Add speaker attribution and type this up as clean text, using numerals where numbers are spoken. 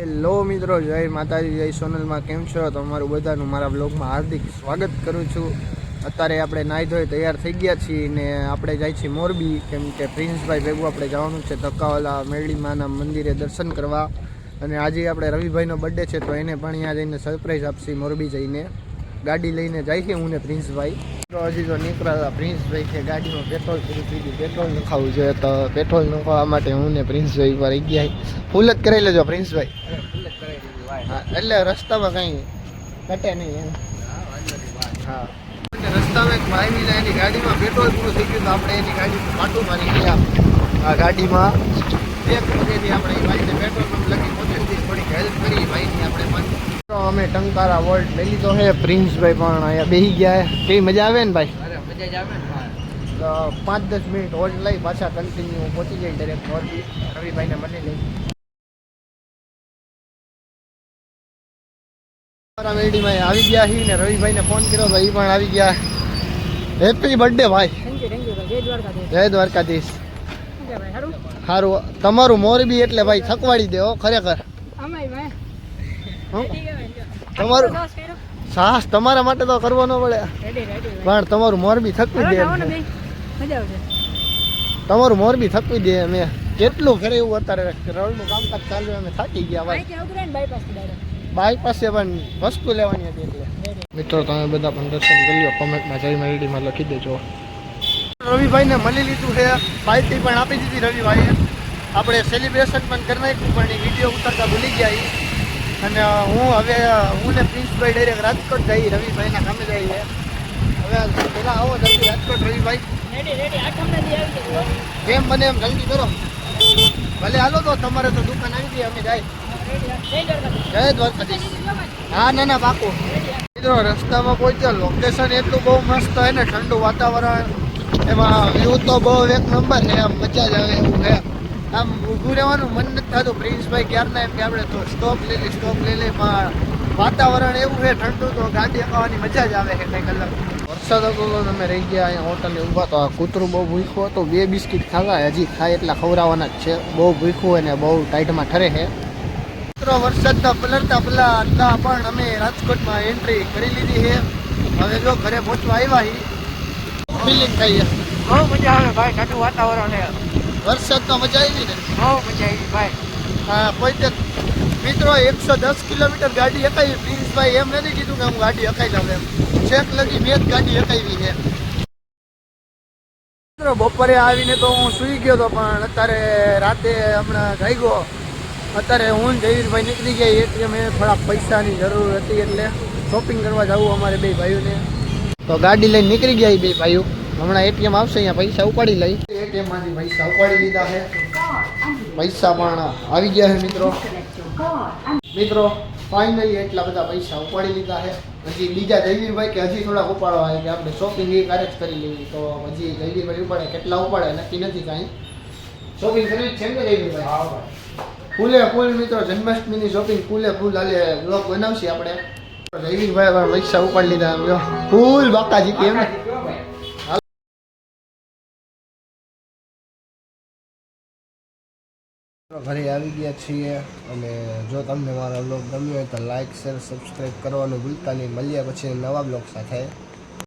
Speaker 1: Hello મિત્રો, જય માતાજી, જય સોનલમાં. કેમ છો? તમારું બધાનું મારા બ્લોગમાં હાર્દિક સ્વાગત કરું છું. અત્યારે આપણે નાહી ધોઈ તૈયાર થઈ ગયા છીએ ને આપણે જાય છીએ મોરબી, કેમ કે પ્રિન્સભાઈ ભેગું આપણે જવાનું છે ધક્કાવાલા મેરડીમાના મંદિરે દર્શન કરવા. અને આજે આપણે રવિભાઈનો બર્થડે છે, તો એને પણ અહીંયા જઈને સરપ્રાઈઝ આપશે. મોરબી જઈને ગાડી લઈને જાય છે હું ને પ્રિન્સભાઈ. તો હજી તો નીકળ્યા પ્રિન્સભાઈ કે ગાડીમાં પેટ્રોલ પૂરું થઈ ગયું, પેટ્રોલ નખાવવું જોઈએ. તો પેટ્રોલ નખાવવા માટે હું ને પ્રિન્સભાઈ પર આવી ગયા. ફૂલ જ કરાવી લેજો પ્રિન્સભાઈ. હા, એટલે રસ્તામાં કંઈ ઘટે નહીં એમ. હા, રસ્તામાં એક ભાઈ મિલા એની ગાડીમાં પેટ્રોલ પૂરું થઈ ગયું, તો આપણે એની ગાડીમાં પાટું મારી ગયા. આ ગાડીમાં એક વખતથી આપણે એ ભાઈને પેટ્રોલ પંપ લગી પહોંચી થોડીક હેલ્પ કરી ભાઈની આપણે. તો અમે ટંકારા વોલ્ટ લઈ લીધો છે. પ્રિન્સભાઈ પણ અહીંયા બેસી ગયા. કેવી મજા આવે ને ભાઈ? મજા જ આવે ને. તો 5-10 મિનિટ હોલ્ડ લઈ પાછા કન્ટિન્યુ પહોંચી જાય ડાયરેક્ટ મોરબી. રવિભાઈને મળી લઈ મેરડીમાં આવી ગયા છીએ ને રવિભાઈને ફોન કર્યો તો એ પણ આવી ગયા. હેપી બર્થડે ભાઈ. જય દ્વારકાધીશ. સારું, તમારું મોરબી એટલે ભાઈ થકવાડી દે ખરેખર. તમારું સાહસ તમારા માટે તો કરવો ન પડે, પણ તમારું મોરબી થકવી દે. તમારું મોરબી થકવી દે. અમે કેટલું કરે એવું અત્યારે રોડનું કામકાજ ચાલુ, અમે થાકી ગયા ભાઈ. બાયપાસે પણ વસ્તુ લેવાની હતી એટલે. મિત્રો તમે બધા પણ દર્શન કરી લો, કોમેન્ટમાં જય મેરડીમાં લખી દેજો. રવિભાઈને મળી લીધું છે, પાર્ટી પણ આપી દીધી રવિભાઈએ. આપણે સેલિબ્રેશન પણ કરી નાખ્યું, પણ એ વિડીયો ઉતરતા ભૂલી ગયા. અને હું ને પ્રિન્સભાઈ ડાયરેક્ટ રાજકોટ જઈએ, રવિભાઈના કામે જઈએ. હવે પહેલાં આવો જલ્દી રાજકોટ રવિભાઈ. જેમ બને એમ જલ્દી કરો. ભલે હાલો તો તમારે તો દુકાન આવી ગઈ, અમે જાય. જય દ્વારકાધીશ. હા ના પાકું. મિત્રો રસ્તામાં પહોંચ્યા, લોકેશન એટલું બહુ મસ્ત છે ને, ઠંડુ વાતાવરણ, એમાં વ્યૂ તો બહુ એક નંબર છે. આમ મજા જ આવે એવું છે. આમ ઊભું રહેવાનું મન નથી થતું. પ્રિન્સભાઈ ક્યારના એમ કે આપણે તો સ્ટોપ લઈ લઈ. વાતાવરણ એવું છે ઠંડુ, તો ગાડી અપાવવાની મજા જ આવે છે કંઈક અલગ. વરસાદ હતો તો તમે રહી ગયા અહીંયા હોટલે ઊભા. તો આ કૂતરું બહુ ભૂખ્યું હતું, 2 બિસ્કિટ ખાવા, હજી ખાય એટલા ખવડાવવાના જ છે. બહુ ભૂખ્યું હોય ને બહુ ટાઈટમાં ઠરે છે. મિત્રો વરસાદના પલળતા પહેલાં પણ અમે રાજકોટમાં એન્ટ્રી કરી લીધી છે. હવે જો ઘરે પહોંચવા આવ્યા ફિલિંગ થઈ છે.
Speaker 2: બહુ મજા આવે ભાઈ, ઠંડુ વાતાવરણ છે.
Speaker 1: વરસાદમાં મજા આવી ને?
Speaker 2: બહુ મજા આવી ભાઈ.
Speaker 1: હા, કોઈ મિત્રો 110 કિલોમીટર ગાડી હકાવી. પ્રિન્સભાઈ એમ નથી કીધું કે હું ગાડી હકાઈ લઉં, એમ છેક લગી 2 જ ગાડી હકાવી છે. મિત્રો બપોરે આવીને તો હું સૂઈ ગયો હતો, પણ અત્યારે રાતે હમણાં જાગ્યો. અત્યારે હું જયવીરભાઈ નીકળી ગયા એટીએમ. થોડાક પૈસાની જરૂર હતી એટલે શોપિંગ કરવા જવું અમારે 2 ભાઈઓને. તો ગાડી લઈને નીકળી ગયા 2 ભાઈઓ. હમણાં એટીએમ આવશે, અહીંયા પૈસા ઉપાડી લઈ. એટીએમમાંથી પૈસા ઉપાડી લીધા છે. પૈસા પણ આવી ગયા છે મિત્રો ફાઇનલી એટલા બધા પૈસા ઉપાડી લીધા છે. હજી બીજા જયવીરભાઈ કે હજી થોડાક ઉપાડવા આવે કે આપણે શોપિંગ એ કાર્ય જ કરી લેવી. તો હજી જયવીરભાઈ ઉપાડે, કેટલા ઉપાડે નક્કી નથી કાંઈ. શોપિંગ કરવી જ છે ને જયવીરભાઈ? ફૂલે ફૂલ મિત્રો, જન્માષ્ટમીની શોપિંગ ફૂલે ફૂલ હાલે. બ્લોગ બનાવશે આપણે. જયવીરભાઈ પણ પૈસા ઉપાડી લીધા. આમ જો ફૂલ બાકાજી કેમ ને. ઘરે આવી ગયા છીએ. અને જો તમને મારો બ્લોગ ગમ્યો હોય તો લાઇક, શેર, સબસ્ક્રાઈબ કરવાનું ભૂલતા નહીં. મળીએ પછી નવા બ્લોગ સાથે.